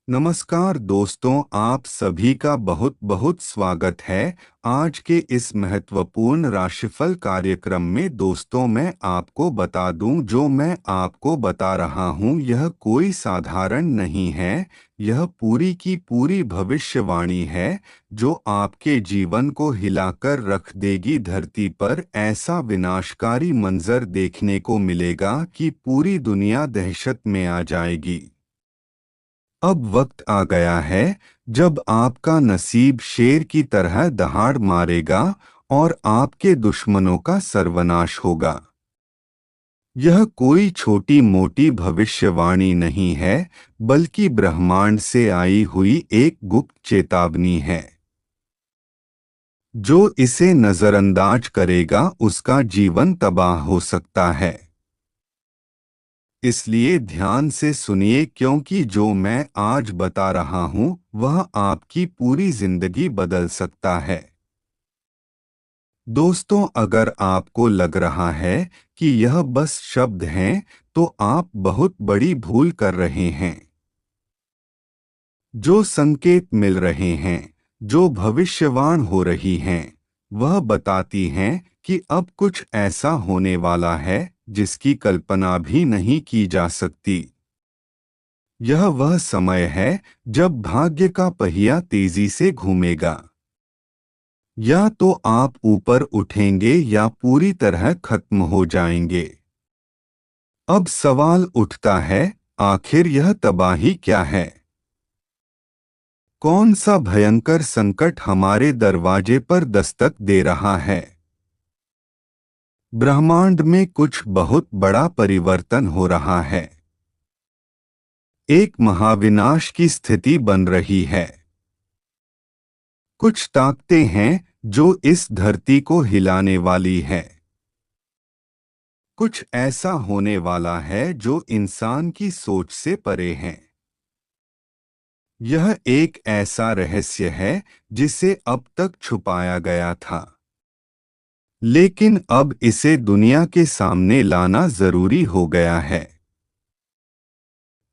नमस्कार दोस्तों, आप सभी का बहुत बहुत स्वागत है। आज के इस महत्वपूर्ण राशिफल कार्यक्रम में दोस्तों मैं आपको बता दूं, जो मैं आपको बता रहा हूं यह कोई साधारण नहीं है। यह पूरी की पूरी भविष्यवाणी है जो आपके जीवन को हिलाकर रख देगी। धरती पर ऐसा विनाशकारी मंजर देखने को मिलेगा कि पूरी दुनिया दहशत में आ जाएगी। अब वक्त आ गया है जब आपका नसीब शेर की तरह दहाड़ मारेगा और आपके दुश्मनों का सर्वनाश होगा। यह कोई छोटी मोटी भविष्यवाणी नहीं है, बल्कि ब्रह्मांड से आई हुई एक गुप्त चेतावनी है। जो इसे नजरअंदाज करेगा उसका जीवन तबाह हो सकता है। इसलिए ध्यान से सुनिए, क्योंकि जो मैं आज बता रहा हूं वह आपकी पूरी जिंदगी बदल सकता है। दोस्तों, अगर आपको लग रहा है कि यह बस शब्द हैं, तो आप बहुत बड़ी भूल कर रहे हैं। जो संकेत मिल रहे हैं, जो भविष्यवाण हो रही हैं, वह बताती हैं कि अब कुछ ऐसा होने वाला है जिसकी कल्पना भी नहीं की जा सकती। यह वह समय है जब भाग्य का पहिया तेजी से घूमेगा। या तो आप ऊपर उठेंगे या पूरी तरह खत्म हो जाएंगे। अब सवाल उठता है, आखिर यह तबाही क्या है? कौन सा भयंकर संकट हमारे दरवाजे पर दस्तक दे रहा है? ब्रह्मांड में कुछ बहुत बड़ा परिवर्तन हो रहा है। एक महाविनाश की स्थिति बन रही है। कुछ ताकतें हैं जो इस धरती को हिलाने वाली है। कुछ ऐसा होने वाला है जो इंसान की सोच से परे है। यह एक ऐसा रहस्य है जिसे अब तक छुपाया गया था, लेकिन अब इसे दुनिया के सामने लाना जरूरी हो गया है।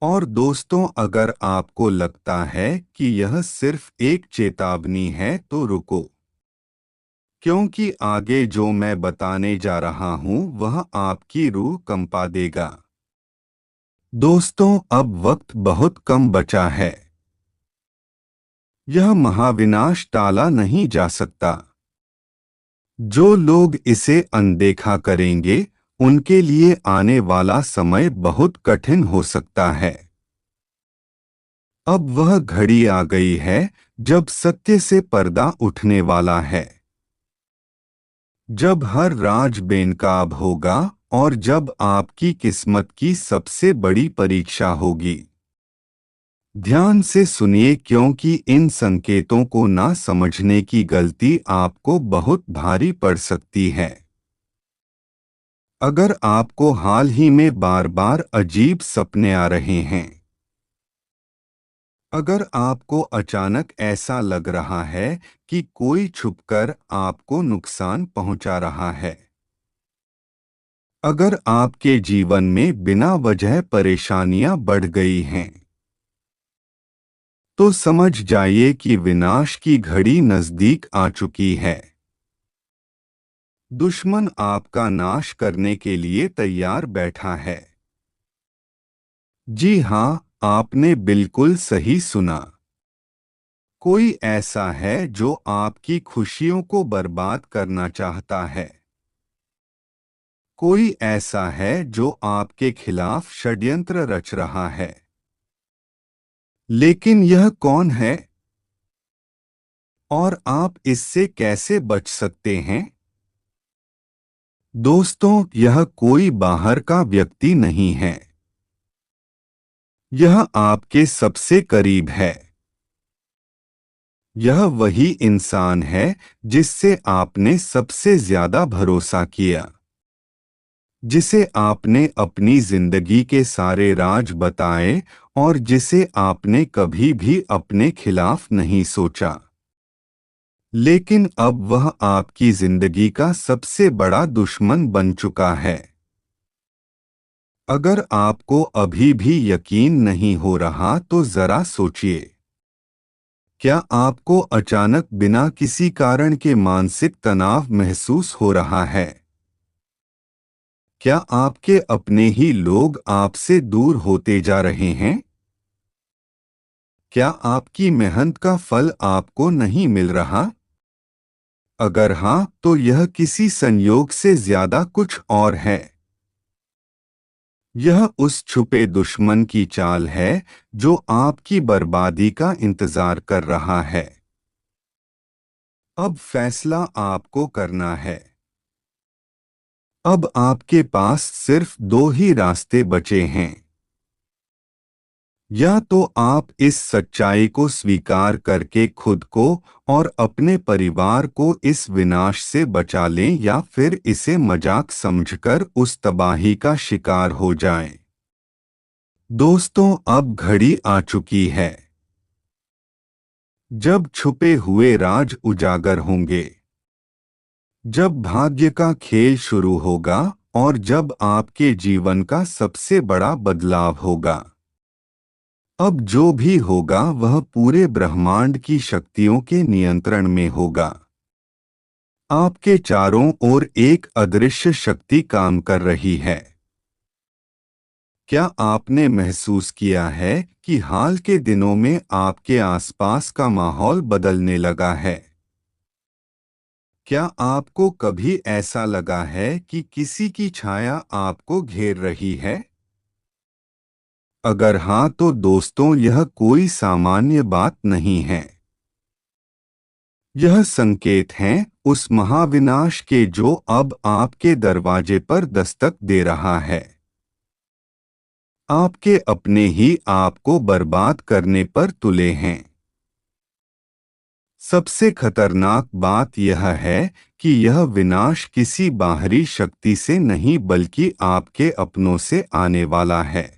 और दोस्तों, अगर आपको लगता है कि यह सिर्फ एक चेतावनी है तो रुको, क्योंकि आगे जो मैं बताने जा रहा हूं वह आपकी रूह कंपा देगा। दोस्तों, अब वक्त बहुत कम बचा है। यह महाविनाश टाला नहीं जा सकता। जो लोग इसे अनदेखा करेंगे, उनके लिए आने वाला समय बहुत कठिन हो सकता है। अब वह घड़ी आ गई है जब सत्य से पर्दा उठने वाला है। जब हर राज बेनकाब होगा और जब आपकी किस्मत की सबसे बड़ी परीक्षा होगी। ध्यान से सुनिए, क्योंकि इन संकेतों को ना समझने की गलती आपको बहुत भारी पड़ सकती है। अगर आपको हाल ही में बार बार अजीब सपने आ रहे हैं, अगर आपको अचानक ऐसा लग रहा है कि कोई छुपकर आपको नुकसान पहुंचा रहा है, अगर आपके जीवन में बिना वजह परेशानियां बढ़ गई हैं, तो समझ जाइए कि विनाश की घड़ी नजदीक आ चुकी है। दुश्मन आपका नाश करने के लिए तैयार बैठा है। जी हां, आपने बिल्कुल सही सुना। कोई ऐसा है जो आपकी खुशियों को बर्बाद करना चाहता है। कोई ऐसा है जो आपके खिलाफ षड्यंत्र रच रहा है। लेकिन यह कौन है? और आप इससे कैसे बच सकते हैं? दोस्तों, यह कोई बाहर का व्यक्ति नहीं है। यह आपके सबसे करीब है। यह वही इंसान है जिससे आपने सबसे ज्यादा भरोसा किया, जिसे आपने अपनी जिंदगी के सारे राज बताए और जिसे आपने कभी भी अपने खिलाफ नहीं सोचा। लेकिन अब वह आपकी जिंदगी का सबसे बड़ा दुश्मन बन चुका है। अगर आपको अभी भी यकीन नहीं हो रहा तो जरा सोचिए, क्या आपको अचानक बिना किसी कारण के मानसिक तनाव महसूस हो रहा है? क्या आपके अपने ही लोग आपसे दूर होते जा रहे हैं? क्या आपकी मेहनत का फल आपको नहीं मिल रहा? अगर हाँ, तो यह किसी संयोग से ज्यादा कुछ और है। यह उस छुपे दुश्मन की चाल है जो आपकी बर्बादी का इंतजार कर रहा है। अब फैसला आपको करना है। अब आपके पास सिर्फ दो ही रास्ते बचे हैं। या तो आप इस सच्चाई को स्वीकार करके खुद को और अपने परिवार को इस विनाश से बचा लें, या फिर इसे मजाक समझकर उस तबाही का शिकार हो जाएं। दोस्तों, अब घड़ी आ चुकी है जब छुपे हुए राज उजागर होंगे, जब भाग्य का खेल शुरू होगा और जब आपके जीवन का सबसे बड़ा बदलाव होगा। अब जो भी होगा वह पूरे ब्रह्मांड की शक्तियों के नियंत्रण में होगा। आपके चारों ओर एक अदृश्य शक्ति काम कर रही है। क्या आपने महसूस किया है कि हाल के दिनों में आपके आसपास का माहौल बदलने लगा है? क्या आपको कभी ऐसा लगा है कि किसी की छाया आपको घेर रही है? अगर हाँ, तो दोस्तों, यह कोई सामान्य बात नहीं है। यह संकेत हैं उस महाविनाश के जो अब आपके दरवाजे पर दस्तक दे रहा है। आपके अपने ही आपको बर्बाद करने पर तुले हैं। सबसे खतरनाक बात यह है कि यह विनाश किसी बाहरी शक्ति से नहीं बल्कि आपके अपनों से आने वाला है।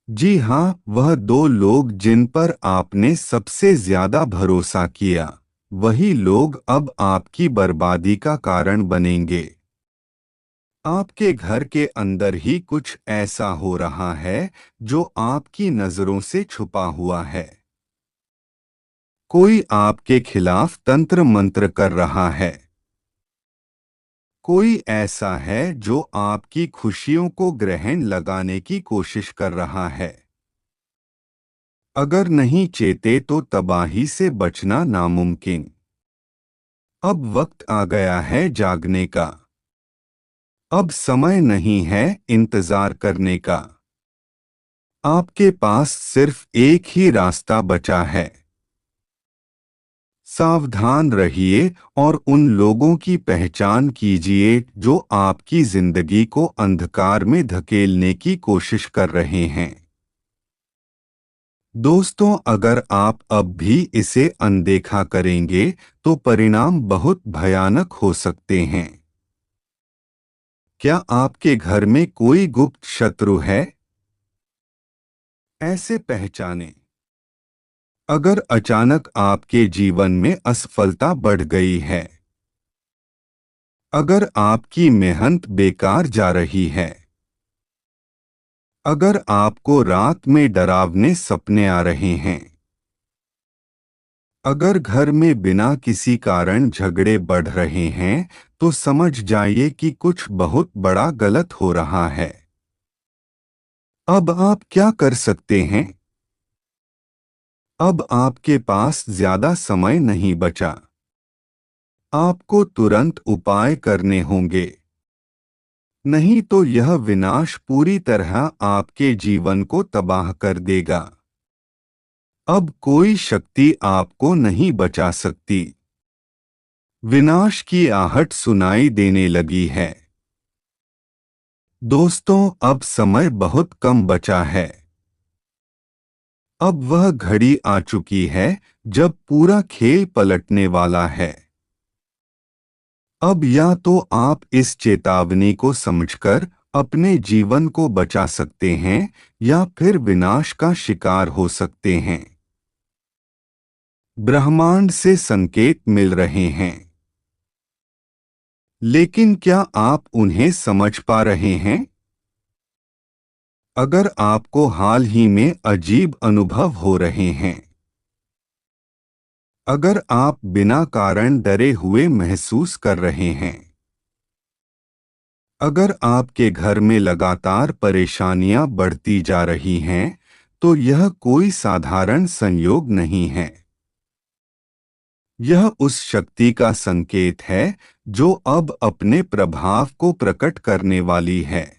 जी हाँ, वह दो लोग जिन पर आपने सबसे ज्यादा भरोसा किया, वही लोग अब आपकी बर्बादी का कारण बनेंगे। आपके घर के अंदर ही कुछ ऐसा हो रहा है जो आपकी नजरों से छुपा हुआ है। कोई आपके खिलाफ तंत्र मंत्र कर रहा है। कोई ऐसा है जो आपकी खुशियों को ग्रहण लगाने की कोशिश कर रहा है। अगर नहीं चेते तो तबाही से बचना नामुमकिन। अब वक्त आ गया है जागने का। अब समय नहीं है इंतजार करने का। आपके पास सिर्फ एक ही रास्ता बचा है। सावधान रहिए और उन लोगों की पहचान कीजिए जो आपकी जिंदगी को अंधकार में धकेलने की कोशिश कर रहे हैं। दोस्तों, अगर आप अब भी इसे अनदेखा करेंगे तो परिणाम बहुत भयानक हो सकते हैं। क्या आपके घर में कोई गुप्त शत्रु है? ऐसे पहचानें। अगर अचानक आपके जीवन में असफलता बढ़ गई है, अगर आपकी मेहनत बेकार जा रही है, अगर आपको रात में डरावने सपने आ रहे हैं, अगर घर में बिना किसी कारण झगड़े बढ़ रहे हैं, तो समझ जाइए कि कुछ बहुत बड़ा गलत हो रहा है। अब आप क्या कर सकते हैं? अब आपके पास ज्यादा समय नहीं बचा। आपको तुरंत उपाय करने होंगे, नहीं तो यह विनाश पूरी तरह आपके जीवन को तबाह कर देगा। अब कोई शक्ति आपको नहीं बचा सकती। विनाश की आहट सुनाई देने लगी है। दोस्तों, अब समय बहुत कम बचा है। अब वह घड़ी आ चुकी है जब पूरा खेल पलटने वाला है। अब या तो आप इस चेतावनी को समझकर अपने जीवन को बचा सकते हैं या फिर विनाश का शिकार हो सकते हैं। ब्रह्मांड से संकेत मिल रहे हैं, लेकिन क्या आप उन्हें समझ पा रहे हैं? अगर आपको हाल ही में अजीब अनुभव हो रहे हैं, अगर आप बिना कारण डरे हुए महसूस कर रहे हैं, अगर आपके घर में लगातार परेशानियां बढ़ती जा रही हैं, तो यह कोई साधारण संयोग नहीं है। यह उस शक्ति का संकेत है जो अब अपने प्रभाव को प्रकट करने वाली है।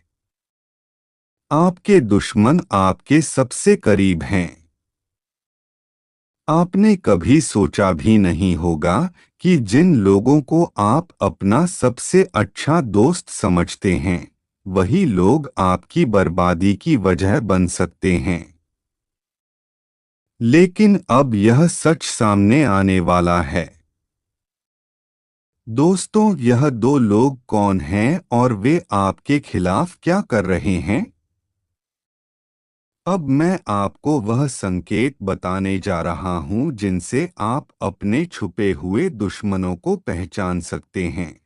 आपके दुश्मन आपके सबसे करीब हैं। आपने कभी सोचा भी नहीं होगा कि जिन लोगों को आप अपना सबसे अच्छा दोस्त समझते हैं, वही लोग आपकी बर्बादी की वजह बन सकते हैं। लेकिन अब यह सच सामने आने वाला है। दोस्तों, यह दो लोग कौन हैं और वे आपके खिलाफ क्या कर रहे हैं? अब मैं आपको वह संकेत बताने जा रहा हूं जिनसे आप अपने छुपे हुए दुश्मनों को पहचान सकते हैं।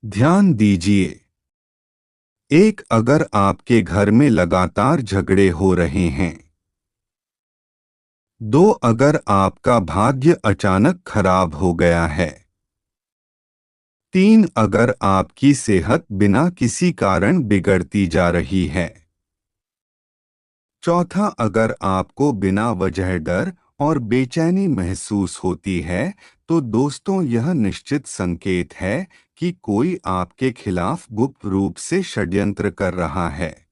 ध्यान दीजिए। एक, अगर आपके घर में लगातार झगड़े हो रहे हैं। दो, अगर आपका भाग्य अचानक खराब हो गया है। तीन, अगर आपकी सेहत बिना किसी कारण बिगड़ती जा रही है। चौथा, अगर आपको बिना वजह डर और बेचैनी महसूस होती है, तो दोस्तों यह निश्चित संकेत है कि कोई आपके खिलाफ गुप्त रूप से षड्यंत्र कर रहा है।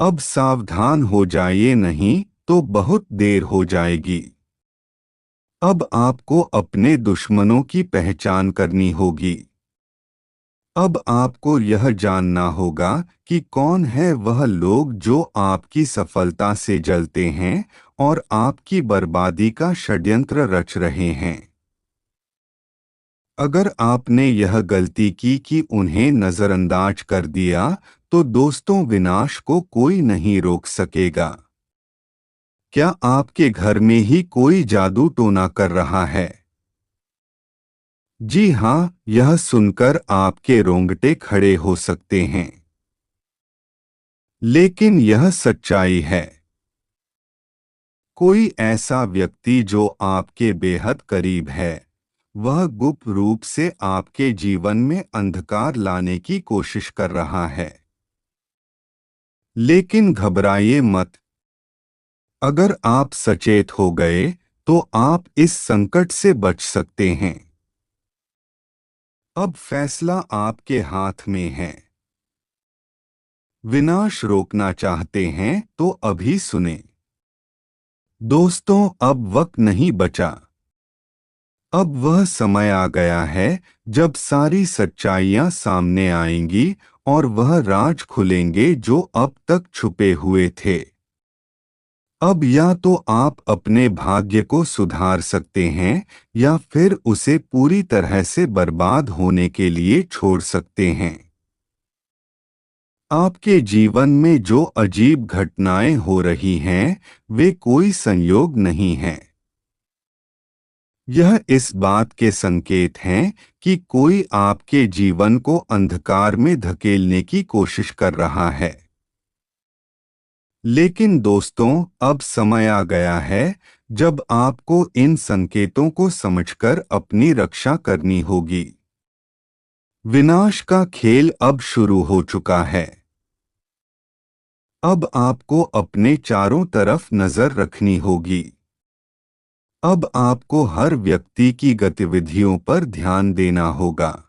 अब सावधान हो जाइए, नहीं तो बहुत देर हो जाएगी। अब आपको अपने दुश्मनों की पहचान करनी होगी। अब आपको यह जानना होगा कि कौन है वह लोग जो आपकी सफलता से जलते हैं और आपकी बर्बादी का षड्यंत्र रच रहे हैं। अगर आपने यह गलती की कि उन्हें नजरअंदाज कर दिया, तो दोस्तों विनाश को कोई नहीं रोक सकेगा। क्या आपके घर में ही कोई जादू टोना कर रहा है? जी हाँ, यह सुनकर आपके रोंगटे खड़े हो सकते हैं। लेकिन यह सच्चाई है। कोई ऐसा व्यक्ति जो आपके बेहद करीब है, वह गुप्त रूप से आपके जीवन में अंधकार लाने की कोशिश कर रहा है। लेकिन घबराइए मत। अगर आप सचेत हो गए, तो आप इस संकट से बच सकते हैं। अब फैसला आपके हाथ में है। विनाश रोकना चाहते हैं तो अभी सुने। दोस्तों, अब वक्त नहीं बचा। अब वह समय आ गया है जब सारी सच्चाइयां सामने आएंगी और वह राज खुलेंगे जो अब तक छुपे हुए थे। अब या तो आप अपने भाग्य को सुधार सकते हैं या फिर उसे पूरी तरह से बर्बाद होने के लिए छोड़ सकते हैं। आपके जीवन में जो अजीब घटनाएं हो रही हैं, वे कोई संयोग नहीं हैं। यह इस बात के संकेत हैं कि कोई आपके जीवन को अंधकार में धकेलने की कोशिश कर रहा है। लेकिन दोस्तों, अब समय आ गया है जब आपको इन संकेतों को समझकर अपनी रक्षा करनी होगी। विनाश का खेल अब शुरू हो चुका है। अब आपको अपने चारों तरफ नजर रखनी होगी। अब आपको हर व्यक्ति की गतिविधियों पर ध्यान देना होगा।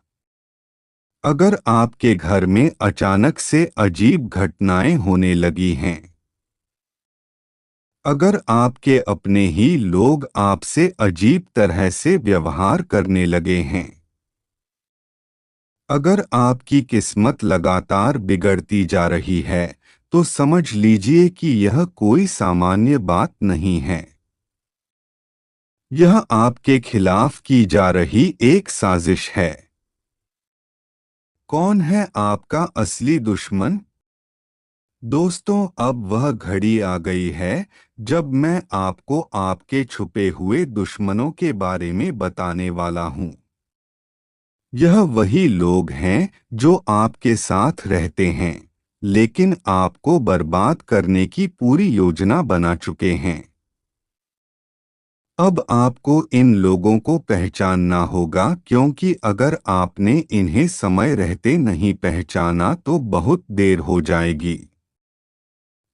अगर आपके घर में अचानक से अजीब घटनाएं होने लगी हैं, अगर आपके अपने ही लोग आपसे अजीब तरह से व्यवहार करने लगे हैं, अगर आपकी किस्मत लगातार बिगड़ती जा रही है, तो समझ लीजिए कि यह कोई सामान्य बात नहीं है। यह आपके खिलाफ की जा रही एक साजिश है। कौन है आपका असली दुश्मन? दोस्तों, अब वह घड़ी आ गई है जब मैं आपको आपके छुपे हुए दुश्मनों के बारे में बताने वाला हूँ। यह वही लोग हैं जो आपके साथ रहते हैं, लेकिन आपको बर्बाद करने की पूरी योजना बना चुके हैं। अब आपको इन लोगों को पहचानना होगा, क्योंकि अगर आपने इन्हें समय रहते नहीं पहचाना तो बहुत देर हो जाएगी।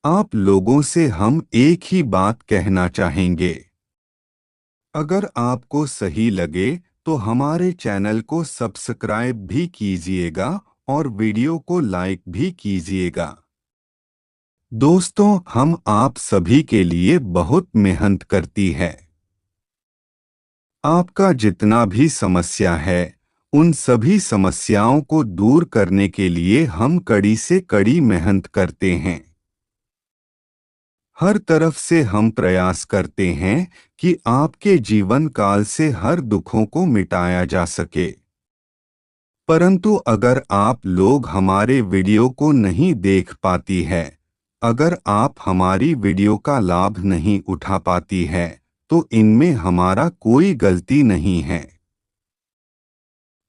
आप लोगों से हम एक ही बात कहना चाहेंगे। अगर आपको सही लगे तो हमारे चैनल को सब्सक्राइब भी कीजिएगा और वीडियो को लाइक भी कीजिएगा। दोस्तों, हम आप सभी के लिए बहुत मेहनत करती है। आपका जितना भी समस्या है, उन सभी समस्याओं को दूर करने के लिए हम कड़ी से कड़ी मेहनत करते हैं। हर तरफ से हम प्रयास करते हैं कि आपके जीवन काल से हर दुखों को मिटाया जा सके। परंतु अगर आप लोग हमारे वीडियो को नहीं देख पाती है, अगर आप हमारी वीडियो का लाभ नहीं उठा पाती है, तो इनमें हमारा कोई गलती नहीं है।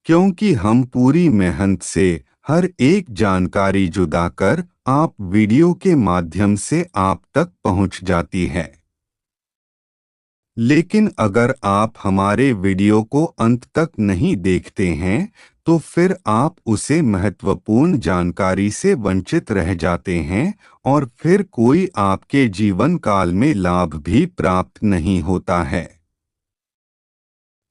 क्योंकि हम पूरी मेहनत से हर एक जानकारी जुदा कर आप वीडियो के माध्यम से आप तक पहुंच जाती है। लेकिन अगर आप हमारे वीडियो को अंत तक नहीं देखते हैं, तो फिर आप उसे महत्वपूर्ण जानकारी से वंचित रह जाते हैं और फिर कोई आपके जीवन काल में लाभ भी प्राप्त नहीं होता है।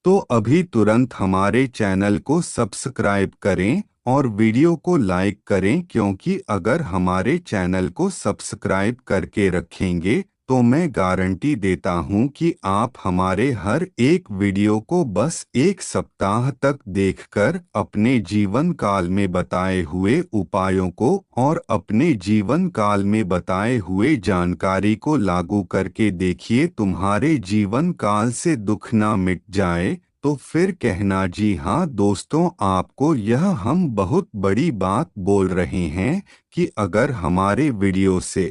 तो अभी तुरंत हमारे चैनल को सब्सक्राइब करें और वीडियो को लाइक करें, क्योंकि अगर हमारे चैनल को सब्सक्राइब करके रखेंगे तो मैं गारंटी देता हूं कि आप हमारे हर एक वीडियो को बस एक सप्ताह तक देखकर अपने जीवन काल में बताए हुए उपायों को और अपने जीवन काल में बताए हुए जानकारी को लागू करके देखिए, तुम्हारे जीवन काल से दुख ना मिट जाए तो फिर कहना जी हाँ। दोस्तों, आपको यह हम बहुत बड़ी बात बोल रहे हैं कि अगर हमारे वीडियो से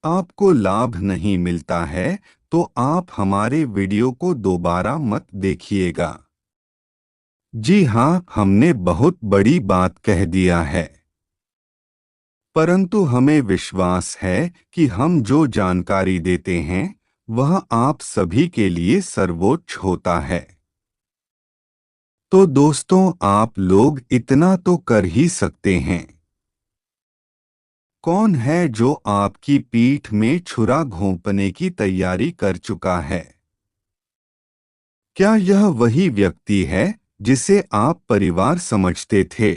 आपको लाभ नहीं मिलता है तो आप हमारे वीडियो को दोबारा मत देखिएगा। जी हाँ, हमने बहुत बड़ी बात कह दिया है, परंतु हमें विश्वास है कि हम जो जानकारी देते हैं वह आप सभी के लिए सर्वोच्च होता है। तो दोस्तों, आप लोग इतना तो कर ही सकते हैं। कौन है जो आपकी पीठ में छुरा घोंपने की तैयारी कर चुका है? क्या यह वही व्यक्ति है जिसे आप परिवार समझते थे,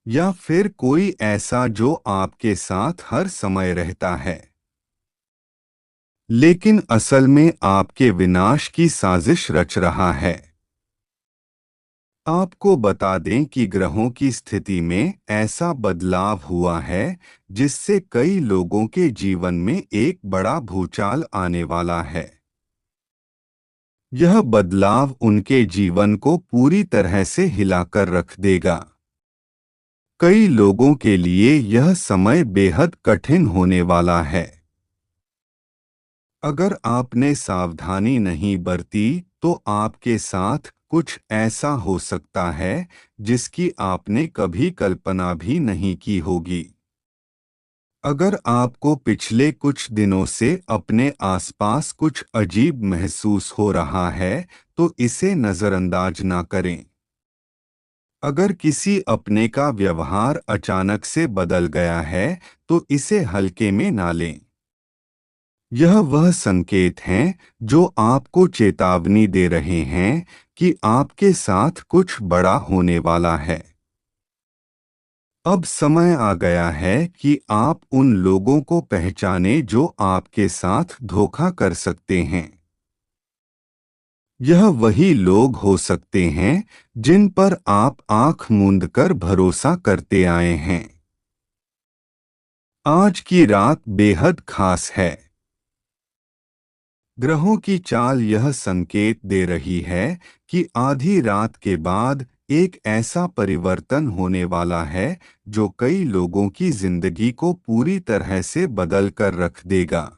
या फिर कोई ऐसा जो आपके साथ हर समय रहता है लेकिन असल में आपके विनाश की साजिश रच रहा है? आपको बता दें कि ग्रहों की स्थिति में ऐसा बदलाव हुआ है जिससे कई लोगों के जीवन में एक बड़ा भूचाल आने वाला है। यह बदलाव उनके जीवन को पूरी तरह से हिलाकर रख देगा। कई लोगों के लिए यह समय बेहद कठिन होने वाला है। अगर आपने सावधानी नहीं बरती तो आपके साथ कुछ ऐसा हो सकता है जिसकी आपने कभी कल्पना भी नहीं की होगी। अगर आपको पिछले कुछ दिनों से अपने आसपास कुछ अजीब महसूस हो रहा है तो इसे नज़रअंदाज ना करें। अगर किसी अपने का व्यवहार अचानक से बदल गया है तो इसे हल्के में ना लें। यह वह संकेत हैं जो आपको चेतावनी दे रहे हैं कि आपके साथ कुछ बड़ा होने वाला है। अब समय आ गया है कि आप उन लोगों को पहचानें जो आपके साथ धोखा कर सकते हैं। यह वही लोग हो सकते हैं जिन पर आप आंख मूंदकर भरोसा करते आए हैं। आज की रात बेहद खास है। ग्रहों की चाल यह संकेत दे रही है कि आधी रात के बाद एक ऐसा परिवर्तन होने वाला है जो कई लोगों की जिंदगी को पूरी तरह से बदल कर रख देगा।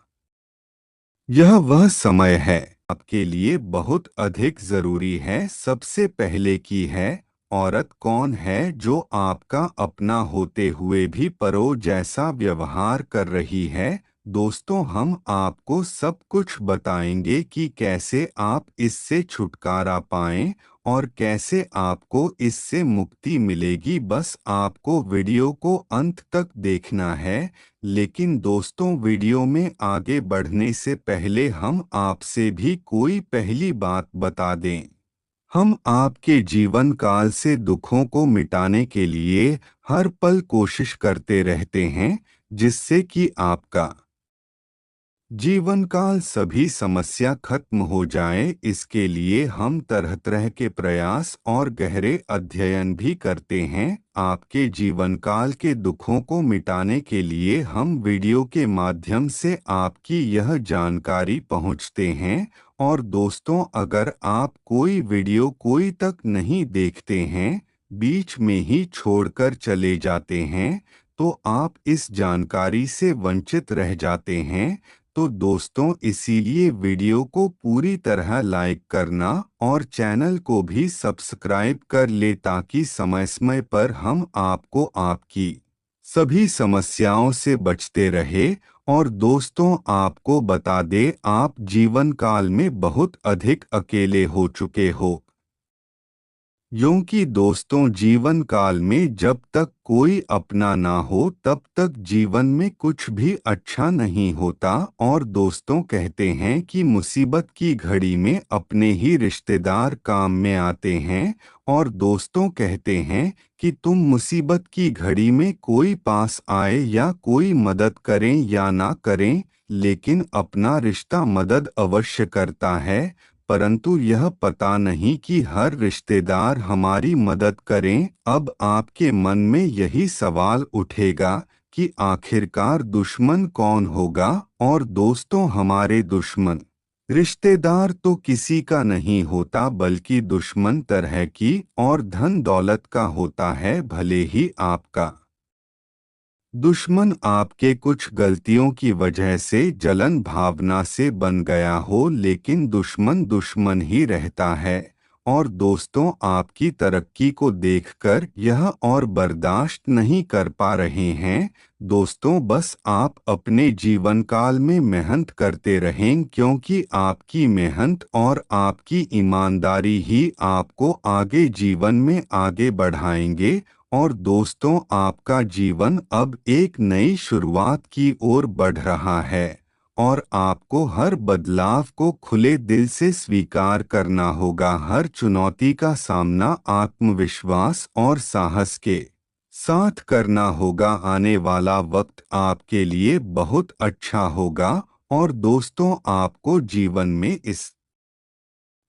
यह वह समय है आपके लिए बहुत अधिक जरूरी है सबसे पहले की है औरत कौन है जो आपका अपना होते हुए भी परों जैसा व्यवहार कर रही है? दोस्तों, हम आपको सब कुछ बताएंगे कि कैसे आप इससे छुटकारा पाएं और कैसे आपको इससे मुक्ति मिलेगी। बस आपको वीडियो को अंत तक देखना है। लेकिन दोस्तों, वीडियो में आगे बढ़ने से पहले हम आपसे भी कोई पहली बात बता दें। हम आपके जीवन काल से दुखों को मिटाने के लिए हर पल कोशिश करते रहते हैं, जिससे कि आपका जीवन काल सभी समस्या खत्म हो जाए। इसके लिए हम तरह तरह के प्रयास और गहरे अध्ययन भी करते हैं। आपके जीवन काल के दुखों को मिटाने के लिए हम वीडियो के माध्यम से आपकी यह जानकारी पहुंचते हैं। और दोस्तों, अगर आप कोई वीडियो कोई तक नहीं देखते हैं, बीच में ही छोड़कर चले जाते हैं, तो आप इस जानकारी से वंचित रह जाते हैं। तो दोस्तों, इसीलिए वीडियो को पूरी तरह लाइक करना और चैनल को भी सब्सक्राइब कर ले, ताकि समय समय पर हम आपको आपकी सभी समस्याओं से बचते रहे। और दोस्तों, आपको बता दे, आप जीवन काल में बहुत अधिक अकेले हो चुके हो। क्योंकि दोस्तों, जीवन काल में जब तक कोई अपना ना हो तब तक जीवन में कुछ भी अच्छा नहीं होता। और दोस्तों, कहते हैं कि मुसीबत की घड़ी में अपने ही रिश्तेदार काम में आते हैं। और दोस्तों, कहते हैं कि तुम मुसीबत की घड़ी में कोई पास आए या कोई मदद करें या ना करें, लेकिन अपना रिश्ता मदद अवश्य करता है। परंतु यह पता नहीं कि हर रिश्तेदार हमारी मदद करें। अब आपके मन में यही सवाल उठेगा कि आखिरकार दुश्मन कौन होगा? और दोस्तों, हमारे दुश्मन रिश्तेदार तो किसी का नहीं होता, बल्कि दुश्मन तरह की और धन दौलत का होता है। भले ही आपका दुश्मन आपके कुछ गलतियों की वजह से जलन भावना से बन गया हो, लेकिन दुश्मन दुश्मन ही रहता है। और दोस्तों, आपकी तरक्की को देखकर यह और बर्दाश्त नहीं कर पा रहे हैं। दोस्तों, बस आप अपने जीवन काल में मेहनत करते रहें, क्योंकि आपकी मेहनत और आपकी ईमानदारी ही आपको आगे जीवन में आगे बढ़ाएंगे। और दोस्तों, आपका जीवन अब एक नई शुरुआत की ओर बढ़ रहा है। और आपको हर बदलाव को खुले दिल से स्वीकार करना होगा। हर चुनौती का सामना आत्मविश्वास और साहस के साथ करना होगा। आने वाला वक्त आपके लिए बहुत अच्छा होगा। और दोस्तों, आपको जीवन में इस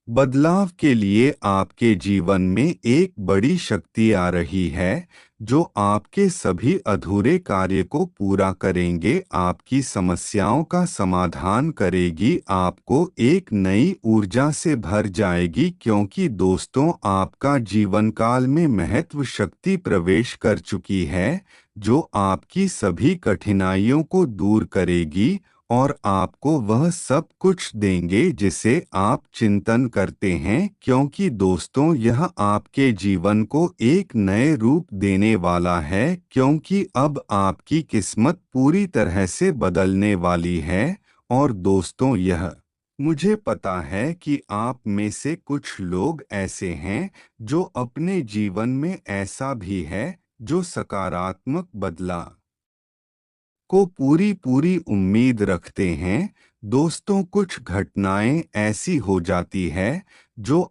बदलाव के लिए आपके जीवन में एक बड़ी शक्ति आ रही है, जो आपके सभी अधूरे कार्य को पूरा करेंगे, आपकी समस्याओं का समाधान करेगी, आपको एक नई ऊर्जा से भर जाएगी। क्योंकि दोस्तों, आपका जीवन काल में महत्व शक्ति प्रवेश कर चुकी है, जो आपकी सभी कठिनाइयों को दूर करेगी और आपको वह सब कुछ देंगे जिसे आप चिंतन करते हैं। क्योंकि दोस्तों, यह आपके जीवन को एक नए रूप देने वाला है, क्योंकि अब आपकी किस्मत पूरी तरह से बदलने वाली है। और दोस्तों, यह मुझे पता है कि आप में से कुछ लोग ऐसे हैं जो अपने जीवन में ऐसा भी है जो सकारात्मक बदलाव को पूरी पूरी उम्मीद रखते हैं। दोस्तों, कुछ घटनाएं ऐसी हो जाती है जो